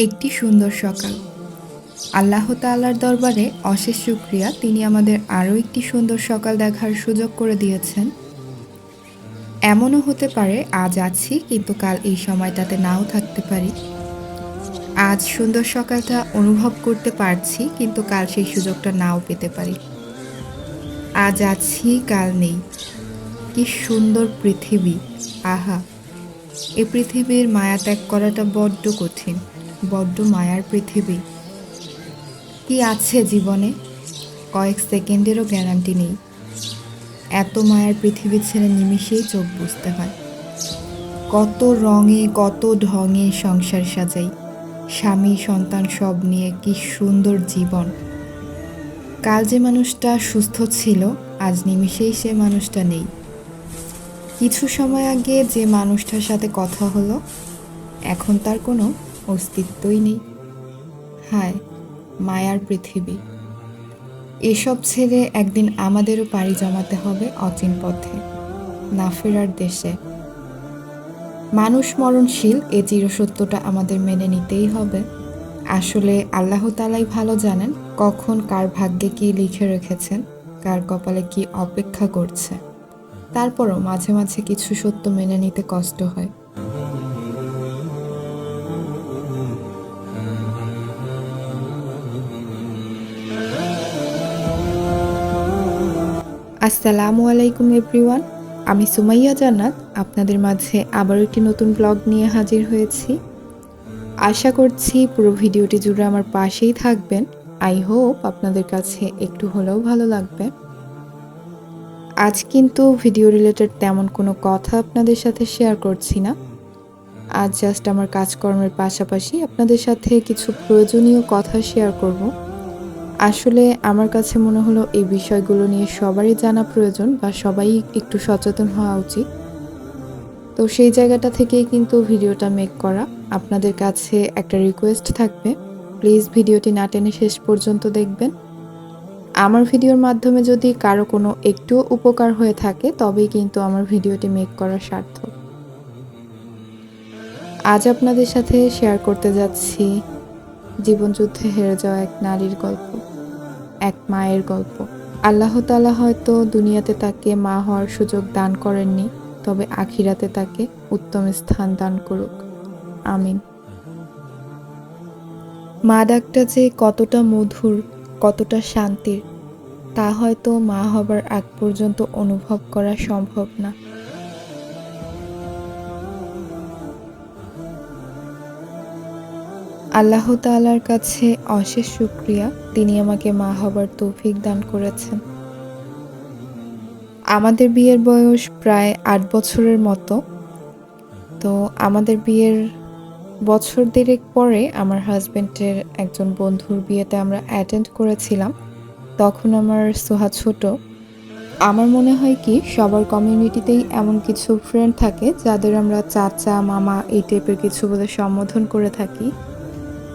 একটি সুন্দর সকাল। আল্লাহ তাআলার দরবারে অশেষ শুকরিয়া, তিনি আমাদের আরও একটি সুন্দর সকাল দেখার সুযোগ করে দিয়েছেন। এমনও হতে পারে আজ আছি কিন্তু কাল এই সময়টাতে নাও থাকতে পারি। আজ সুন্দর সকালটা অনুভব করতে পারছি কিন্তু কাল সেই সুযোগটা নাও পেতে পারি। আজ আছি কাল নেই। কি সুন্দর পৃথিবী! আহা! এ পৃথিবীর মায়া ত্যাগ করাটা বড্ড কঠিন, বড্ড মায়ার পৃথিবী। কি আছে জীবনে? কয়েক সেকেন্ডেরও গ্যারান্টি নেই। এত মায়ার পৃথিবী ছেড়ে নিমিষেই চোখ বুজতে হয়। কত রঙে কত ঢঙে সংসার সাজাই, স্বামী সন্তান সব নিয়ে কি সুন্দর জীবন। কাল যে মানুষটা সুস্থ ছিল আজ নিমিষেই সে মানুষটা নেই। কিছু সময় আগে যে মানুষটার সাথে কথা হলো এখন তার কোনো অস্তিত্বই নেই। হায় মায়ার পৃথিবী! এসব ছেড়ে একদিন আমাদেরও পাড়ি জমাতে হবে অচিন পথে, না ফেরার দেশে। মানুষ মরণশীল, এ চিরসত্যটা আমাদের মেনে নিতেই হবে। আসলে আল্লাহ তাআলাই ভালো জানেন কখন কার ভাগ্যে কী লিখে রেখেছেন, কার কপালে কি অপেক্ষা করছে। তারপরও মাঝে মাঝে কিছু সত্য মেনে নিতে কষ্ট হয়। আসসালামু আলাইকুম এভরিওয়ান, আমি সুমাইয়া জান্নাত আপনাদের মাঝে আবারও একটি নতুন ব্লগ নিয়ে হাজির হয়েছি। আশা করছি পুরো ভিডিওটি জুড়ে আমার পাশেই থাকবেন। আই হোপ আপনাদের কাছে একটু হলেও ভালো লাগবে। আজ কিন্তু ভিডিও রিলেটেড তেমন কোনো কথা আপনাদের সাথে শেয়ার করছি না। আজ জাস্ট আমার কাজকর্মের পাশাপাশি আপনাদের সাথে কিছু প্রয়োজনীয় কথা শেয়ার করব। আসলে আমার কাছে মনে হলো এই বিষয়গুলো নিয়ে সবারই জানা প্রয়োজন বা সবাই একটু সচেতন হওয়া উচিত। তো সেই জায়গাটা থেকেই কিন্তু ভিডিওটা মেক করা। আপনাদের কাছে একটা রিকোয়েস্ট থাকবে, প্লিজ ভিডিওটি না টেনে শেষ পর্যন্ত দেখবেন। আমার ভিডিওর মাধ্যমে যদি কারো কোনো একটুও উপকার হয়ে থাকে তবেই কিন্তু আমার ভিডিওটি মেক করা সার্থক। আজ আপনাদের সাথে শেয়ার করতে যাচ্ছি জীবনযুদ্ধে হেরে যাওয়া এক নারীর গল্প, এক মায়ের গল্প। আল্লাহ তাআলা হয়তো দুনিয়াতে তাকে মা হওয়ার সুযোগ দান করেননি, তবে আখিরাতে তাকে উত্তম স্থান দান করুক, আমিন। মা ডাকটা যে কতটা মধুর, কতটা শান্তির, তা হয়তো মা হবার আগ পর্যন্ত অনুভব করা সম্ভব না। আল্লাহ তাআলার কাছে অশেষ শুকরিয়া, তিনি আমাকে মা হবার তৌফিক দান করেছেন। আমাদের বিয়ের বয়স প্রায় ৮ বছরের মতো। তো আমাদের বিয়ের বছর দেড়েক পরে আমার হাজব্যান্ডের একজন বন্ধুর বিয়েতে আমরা অ্যাটেন্ড করেছিলাম। তখন আমার সোহা ছোট। আমার মনে হয় কি সবার কমিউনিটিতেই এমন কিছু ফ্রেন্ড থাকে যাদের আমরা চাচা মামা এই টাইপের কিছু বলে সম্বোধন করে থাকি।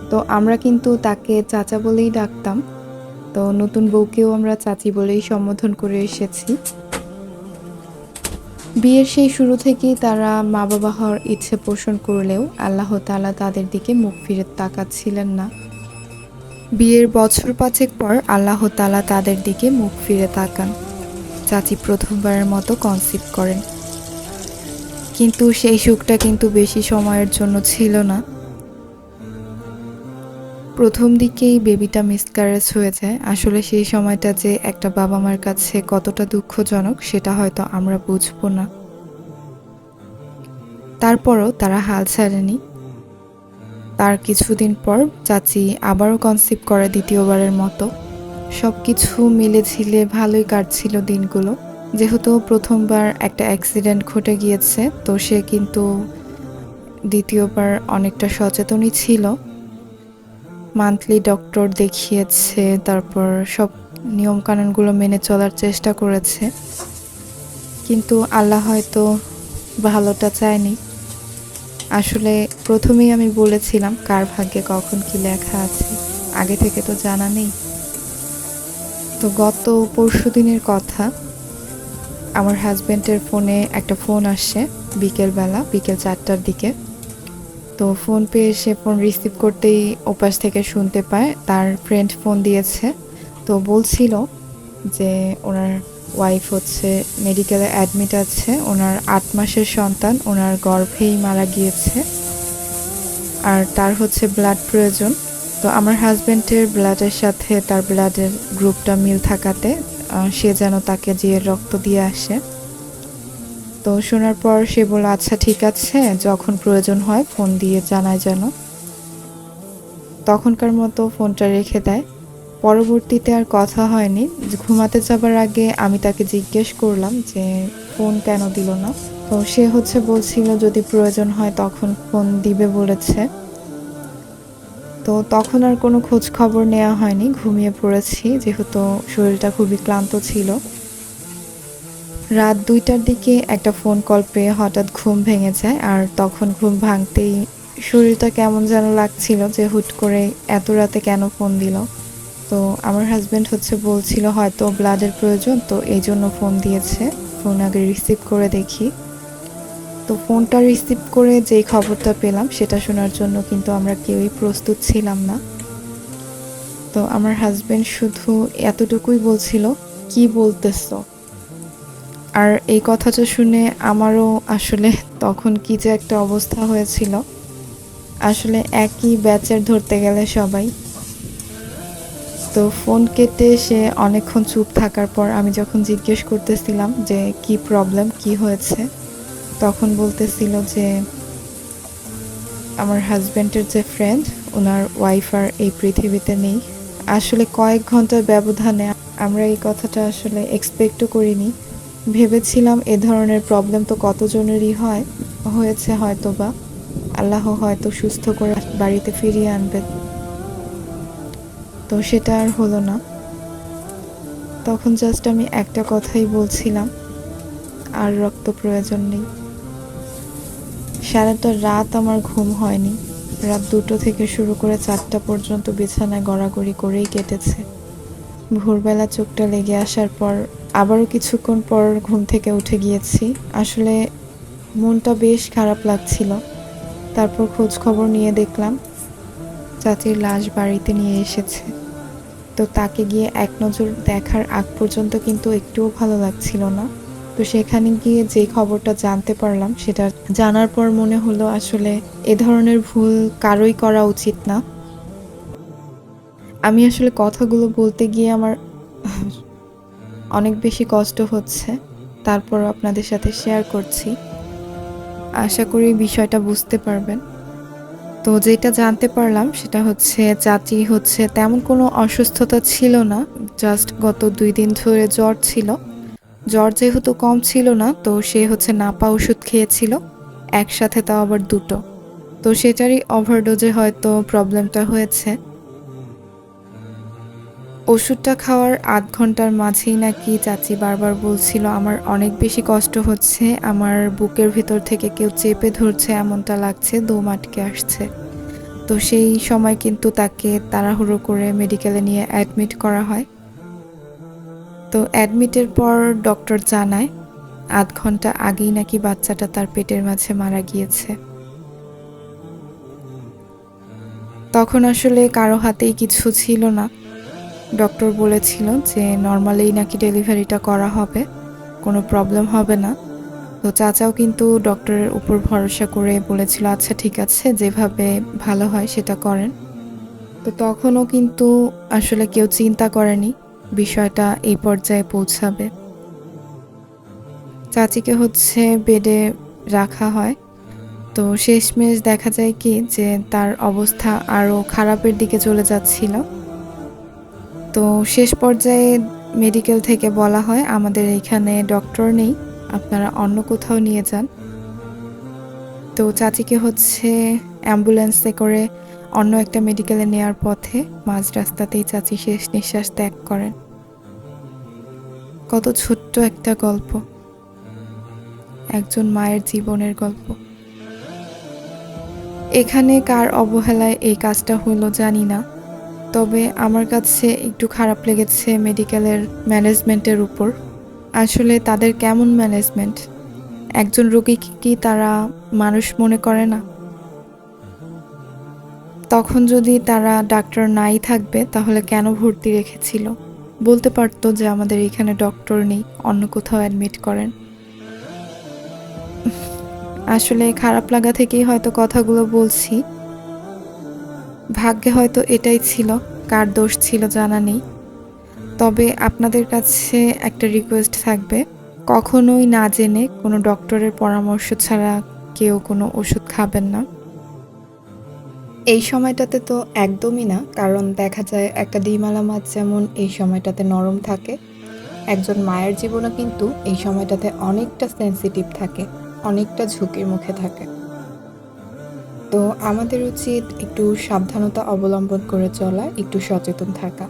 তো আমরা কিন্তু তাকে চাচা বলেই ডাকতাম। তো নতুন বউকেও আমরা চাচি বলেই সম্বোধন করে এসেছি। বিয়ের সেই শুরু থেকেই তারা মা বাবা হওয়ার ইচ্ছে পোষণ করলেও আল্লাহ তাআলা তাদের দিকে মুখ ফিরে তাকাচ্ছিলেন না। বিয়ের বছর ৫ পর আল্লাহ তাআলা তাদের দিকে মুখ ফিরে তাকান। চাচি প্রথমবারের মতো কনসিভ করেন, কিন্তু সেই সুখটা কিন্তু বেশি সময়ের জন্য ছিল না। প্রথম দিকেই বেবিটা মিসক্যারেজ হয়ে যায়। আসলে সেই সময়টা যে একটা বাবা মার কাছে কতটা দুঃখজনক সেটা হয়তো আমরা বুঝবো না। তারপরও তারা হাল ছাড়েনি। তার কিছুদিন পর চাচি আবারও কনসিভ করে দ্বিতীয়বারের মতো। সব কিছু মিলে ঝিলে ভালোই কাটছিল দিনগুলো। যেহেতু প্রথমবার একটা অ্যাক্সিডেন্ট ঘটে গিয়েছে, তো সে কিন্তু দ্বিতীয়বার অনেকটা সচেতনই ছিল। মান্থলি ডক্টর দেখিয়েছে, তারপর সব নিয়মকানুনগুলো মেনে চলার চেষ্টা করেছে, কিন্তু আল্লাহ হয়তো ভালোটা চায়নি। আসলে প্রথমেই আমি বলেছিলাম কার ভাগ্যে কখন কি লেখা আছে আগে থেকে তো জানা নেই। তো গত পরশুদিনের কথা, আমার হাজব্যান্ডের ফোনে একটা ফোন আসছে বিকেল 4টার দিকে। তো ফোন পেয়ে সে ফোন রিসিভ করতেই ওপাশ থেকে শুনতে পায় তার ফ্রেন্ড ফোন দিয়েছে। তো বলছিল যে ওনার ওয়াইফ হচ্ছে মেডিকেলে অ্যাডমিট আছে, ওনার 8 মাসের সন্তান ওনার গর্ভেই মারা গিয়েছে, আর তার হচ্ছে ব্লাড প্রয়োজন। তো আমার হাজব্যান্ডের ব্লাডের সাথে তার ব্লাডের গ্রুপটা মিল থাকাতে সে যেন তাকে যেয়ে রক্ত দিয়ে আসে। তো শোনার পর সে বলল আচ্ছা ঠিক আছে, যখন প্রয়োজন হয় ফোন দিয়ে জানায় যেন। তখনকার মতো ফোনটা রেখে দেয়। পরবর্তীতে আর কথা হয়নি। ঘুমাতে যাবার আগে আমি তাকে জিজ্ঞেস করলাম যে ফোন কেন দিল না। তো সে হচ্ছে বলছিল যদি প্রয়োজন হয় তখন ফোন দিবে বলেছে। তো তখন আর কোনো খোঁজ খবর নেওয়া হয়নি, ঘুমিয়ে পড়েছি যেহেতু শরীরটা খুবই ক্লান্ত ছিল। রাত 2টার দিকে একটা ফোন কল পেয়ে হঠাৎ ঘুম ভেঙে যায়, আর তখন ঘুম ভাঙতেই শরীরটা কেমন যেন লাগছিল যে হুট করে এত রাতে কেন ফোন দিল। তো আমার হাজব্যান্ড হচ্ছে বলছিল হয়তো ব্লাডের প্রয়োজন, তো এই জন্য ফোন দিয়েছে। ফোন আগে রিসিভ করে দেখি। তো ফোনটা রিসিভ করে যেই খবরটা পেলাম সেটা শোনার জন্য কিন্তু আমরা কেউই প্রস্তুত ছিলাম না। তো আমার হাজব্যান্ড শুধু এতটুকুই বলছিল, কি বলতেছো? আর এই কথাটা শুনে আমারও আসলে তখন কি যে একটা অবস্থা হয়েছিল। আসলে একই ব্যাচের ধরতে গেলে সবাই। তো ফোন কেটে সে অনেকক্ষণ চুপ থাকার পর আমি যখন জিজ্ঞেস করতেছিলাম যে কি প্রবলেম, কি হয়েছে, তখন বলতেছিল যে আমার হাজব্যান্ডের যে ফ্রেন্ড ওনার ওয়াইফ আর এই পৃথিবীতে নেই। আসলে কয়েক ঘন্টার ব্যবধানে আমরা এই কথাটা আসলে এক্সপেক্টও করিনি। ভেবেছিলাম এ ধরনের প্রবলেম তো কতজনেরই হয়েছে হয়তোবা, আল্লাহ হয়তো সুস্থ করে বাড়িতে ফিরিয়ে আনবে। তো সেটা আর হলো না। তখন জাস্ট আমি একটা কথাই বলছিলাম, আর রক্ত প্রয়োজন নেই। সারাটা রাত আমার ঘুম হয়নি। রাত 2টো থেকে শুরু করে 4টা পর্যন্ত বিছানায় গড়াগড়ি করেই কেটেছে। ভোরবেলা চোখটা লেগে আসার পর আবারও কিছুক্ষণ পর ঘুম থেকে উঠে গিয়েছি। আসলে মনটা বেশ খারাপ লাগছিল। তারপর খোঁজ খবর নিয়ে দেখলাম চাচির লাশ বাড়িতে নিয়ে এসেছে। তো তাকে গিয়ে এক নজর দেখার আগ পর্যন্ত কিন্তু একটুও ভালো লাগছিল না। তো সেখানে গিয়ে যে খবরটা জানতে পারলাম সেটা জানার পর মনে হলো আসলে এ ধরনের ভুল কারোই করা উচিত না। আমি আসলে কথাগুলো বলতে গিয়ে আমার অনেক বেশি কষ্ট হচ্ছে, তারপর আপনাদের সাথে শেয়ার করছি। আশা করি বিষয়টা বুঝতে পারবেন। তো যেটা জানতে পারলাম সেটা হচ্ছে চাচি হচ্ছে তেমন কোনো অসুস্থতা ছিল না, জাস্ট গত 2 দিন ধরে জ্বর ছিল। জ্বর যেহেতু কম ছিল না, তো সে হচ্ছে নাপা ওষুধ খেয়েছিল, একসাথে তাও আবার 2টো। তো সেটারই ওভারডোজে হয়তো প্রবলেমটা হয়েছে। ওষুধটা খাওয়ার 8 ঘন্টার মাঝেই নাকি চাচি বারবার বলছিল আমার অনেক বেশি কষ্ট হচ্ছে, আমার বুকের ভিতর থেকে কেউ চেপে ধরছে এমনটা লাগছে, দম আটকে আসছে। তো সেই সময় কিন্তু তাকে তাড়াহুড়ো করে মেডিকেলে নিয়ে অ্যাডমিট করা হয়। তো অ্যাডমিটের পর ডক্টর জানায় 8 ঘন্টা আগেই নাকি বাচ্চাটা তার পেটের মাঝে মারা গিয়েছে। তখন আসলে কারো হাতেই কিছু ছিল না। ডক্টর বলেছিল যে নর্মালেই নাকি ডেলিভারিটা করা হবে, কোনো প্রবলেম হবে না। তো চাচাও কিন্তু ডক্টরের উপর ভরসা করে বলেছিল আচ্ছা ঠিক আছে, যেভাবে ভালো হয় সেটা করেন। তো তখনও কিন্তু আসলে কেউ চিন্তা করেনি বিষয়টা এই পর্যায়ে পৌঁছাবে। চাচিকে হচ্ছে বেডে রাখা হয়। তো শেষমেশ দেখা যায় কি যে তার অবস্থা আরও খারাপের দিকে চলে যাচ্ছিল। তো শেষ পর্যায়ে মেডিকেল থেকে বলা হয় আমাদের এখানে ডক্টর নেই, আপনারা অন্য কোথাও নিয়ে যান। তো চাচিকে হচ্ছে অ্যাম্বুলেন্সে করে অন্য একটা মেডিকেলে নেওয়ার পথে মাঝ রাস্তাতেই চাচি শেষ নিঃশ্বাস ত্যাগ করেন। কত ছোট্ট একটা গল্প, একজন মায়ের জীবনের গল্প। এখানে কার অবহেলায় এই কাজটা হলো জানি না, তবে আমার কাছে একটু খারাপ লেগেছে মেডিকেলের ম্যানেজমেন্টের উপর। আসলে তাদের কেমন ম্যানেজমেন্ট? একজন রোগীকে কি তারা মানুষ মনে করে না? তখন যদি তারা ডাক্তার নাই থাকবে তাহলে কেন ভর্তি রেখেছিল? বলতে পারতো যে আমাদের এখানে ডক্টর নেই, অন্য কোথাও অ্যাডমিট করেন। আসলে খারাপ লাগা থেকেই হয়তো কথাগুলো বলছি। ভাগ্যে হয়তো এটাই ছিল, কার দোষ ছিল জানা নেই। তবে আপনাদের কাছে একটা রিকোয়েস্ট থাকবে, কখনোই না জেনে কোনো ডক্টরের পরামর্শ ছাড়া কেউ কোনো ওষুধ খাবেন না। এই সময়টাতে তো একদমই না, কারণ দেখা যায় একটা ডিমালা মাছ যেমন এই সময়টাতে নরম থাকে, একজন মায়ের জীবনও কিন্তু এই সময়টাতে অনেকটা সেনসিটিভ থাকে, অনেকটা ঝুঁকির মুখে থাকে। তো আমাদের উচিত একটু সাবধানতা অবলম্বন করে চলা, একটু সচেতন থাকা।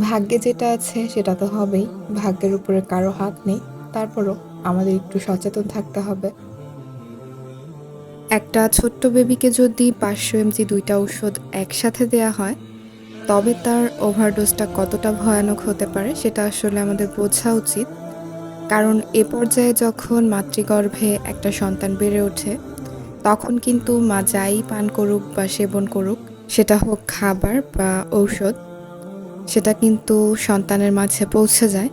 ভাগ্যে যেটা আছে সেটা তো হবেই, ভাগ্যের উপরে কারো হাত নেই। তারপরও আমাদের একটু সচেতন থাকতে হবে। একটা ছোট্ট বেবিকে যদি 500 mg 2টা ওষুধ একসাথে দেয়া হয়, তবে তার ওভারডোজটা কতটা ভয়ানক হতে পারে সেটা আসলে আমাদের বোঝা উচিত। কারণ এ পর্যায়ে যখন মাতৃগর্ভে একটা সন্তান বেড়ে ওঠে, তখন কিন্তু মা যাই পান করুক বা সেবন করুক, সেটা হোক খাবার বা ঔষধ, সেটা কিন্তু সন্তানের মাঝে পৌঁছে যায়।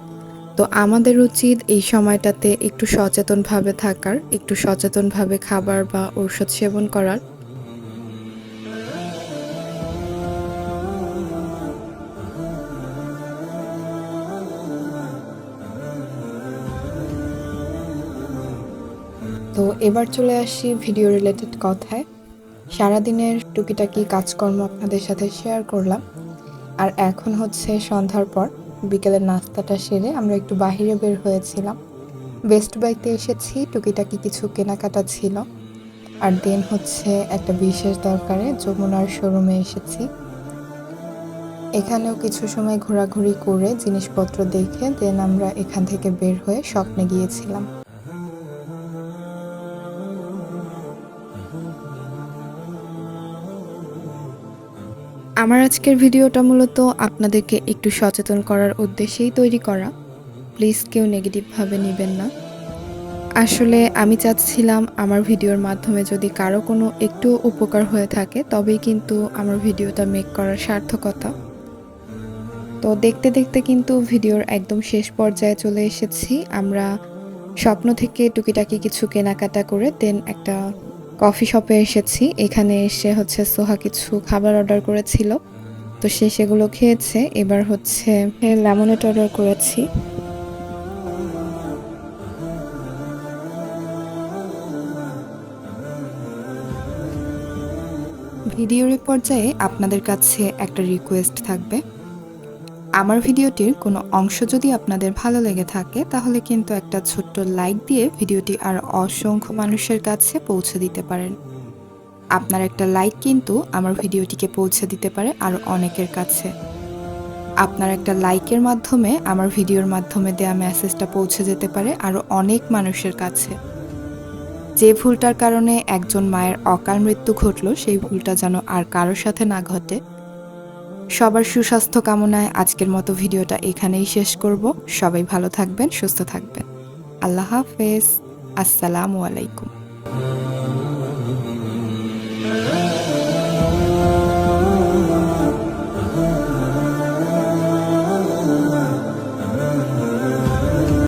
তো আমাদের উচিত এই সময়টাতে একটু সচেতনভাবে থাকার, একটু সচেতনভাবে খাবার বা ঔষধ সেবন করার। তো এবার চলে আসি ভিডিও রিলেটেড কথায়। সারাদিনের টুকিটাকি কাজকর্ম আপনাদের সাথে শেয়ার করলাম। আর এখন হচ্ছে সন্ধ্যার পর, বিকেলের নাস্তাটা সেরে আমরা একটু বাহিরে বের হয়েছিলাম। বেস্ট বাইতে এসেছি, টুকিটাকি কিছু কেনাকাটা ছিল। আর দেন হচ্ছে একটা বিশেষ দরকারে যমুনার শোরুমে এসেছি। এখানেও কিছু সময় ঘোরাঘুরি করে জিনিসপত্র দেখে দেন আমরা এখান থেকে বের হয়ে স্বপ্নে গিয়েছিলাম। আমার আজকের ভিডিওটা মূলত আপনাদেরকে একটু সচেতন করার উদ্দেশ্যেই তৈরি করা। প্লিজ কেউ নেগেটিভভাবে নেবেন না। আসলে আমি চাচ্ছিলাম আমার ভিডিওর মাধ্যমে যদি কারো কোনো একটু উপকার হয়ে থাকে, তবেই কিন্তু আমার ভিডিওটা মেক করার সার্থকতা। তো দেখতে দেখতে কিন্তু ভিডিওর একদম শেষ পর্যায়ে চলে এসেছি। আমরা স্বপ্ন থেকে টুকিটাকি কিছু কেনাকাটা করে দেন একটা কফি শপে এসেছি। এখানে এসে হচ্ছে সোহা কিছু খাবার অর্ডার করেছিল। তো সে সেগুলো খেয়েছে। এবার হচ্ছে লেমনেড অর্ডার করেছি। ভিডিওর এই পর্যায়ে আপনাদের কাছে একটা রিকোয়েস্ট থাকবে। আমার ভিডিওটির কোনো অংশ যদি আপনাদের ভালো লেগে থাকে, তাহলে কিন্তু একটা ছোট্ট লাইক দিয়ে ভিডিওটি আরও অসংখ্য মানুষের কাছে পৌঁছে দিতে পারেন। আপনার একটা লাইক কিন্তু আমার ভিডিওটিকে পৌঁছে দিতে পারে আরও অনেকের কাছে। আপনার একটা লাইকের মাধ্যমে আমার ভিডিওর মাধ্যমে দেয়া মেসেজটা পৌঁছে যেতে পারে আরও অনেক মানুষের কাছে। যে ভুলটার কারণে একজন মায়ের অকাল মৃত্যু ঘটল, সেই ভুলটা যেন আর কারোর সাথে না ঘটে। সবার সুস্বাস্থ্য কামনায় আজকের মতো ভিডিওটা এখানেই শেষ করব। সবাই ভালো থাকবেন, সুস্থ থাকবেন। আল্লাহ হাফেজ। আসসালামু আলাইকুম।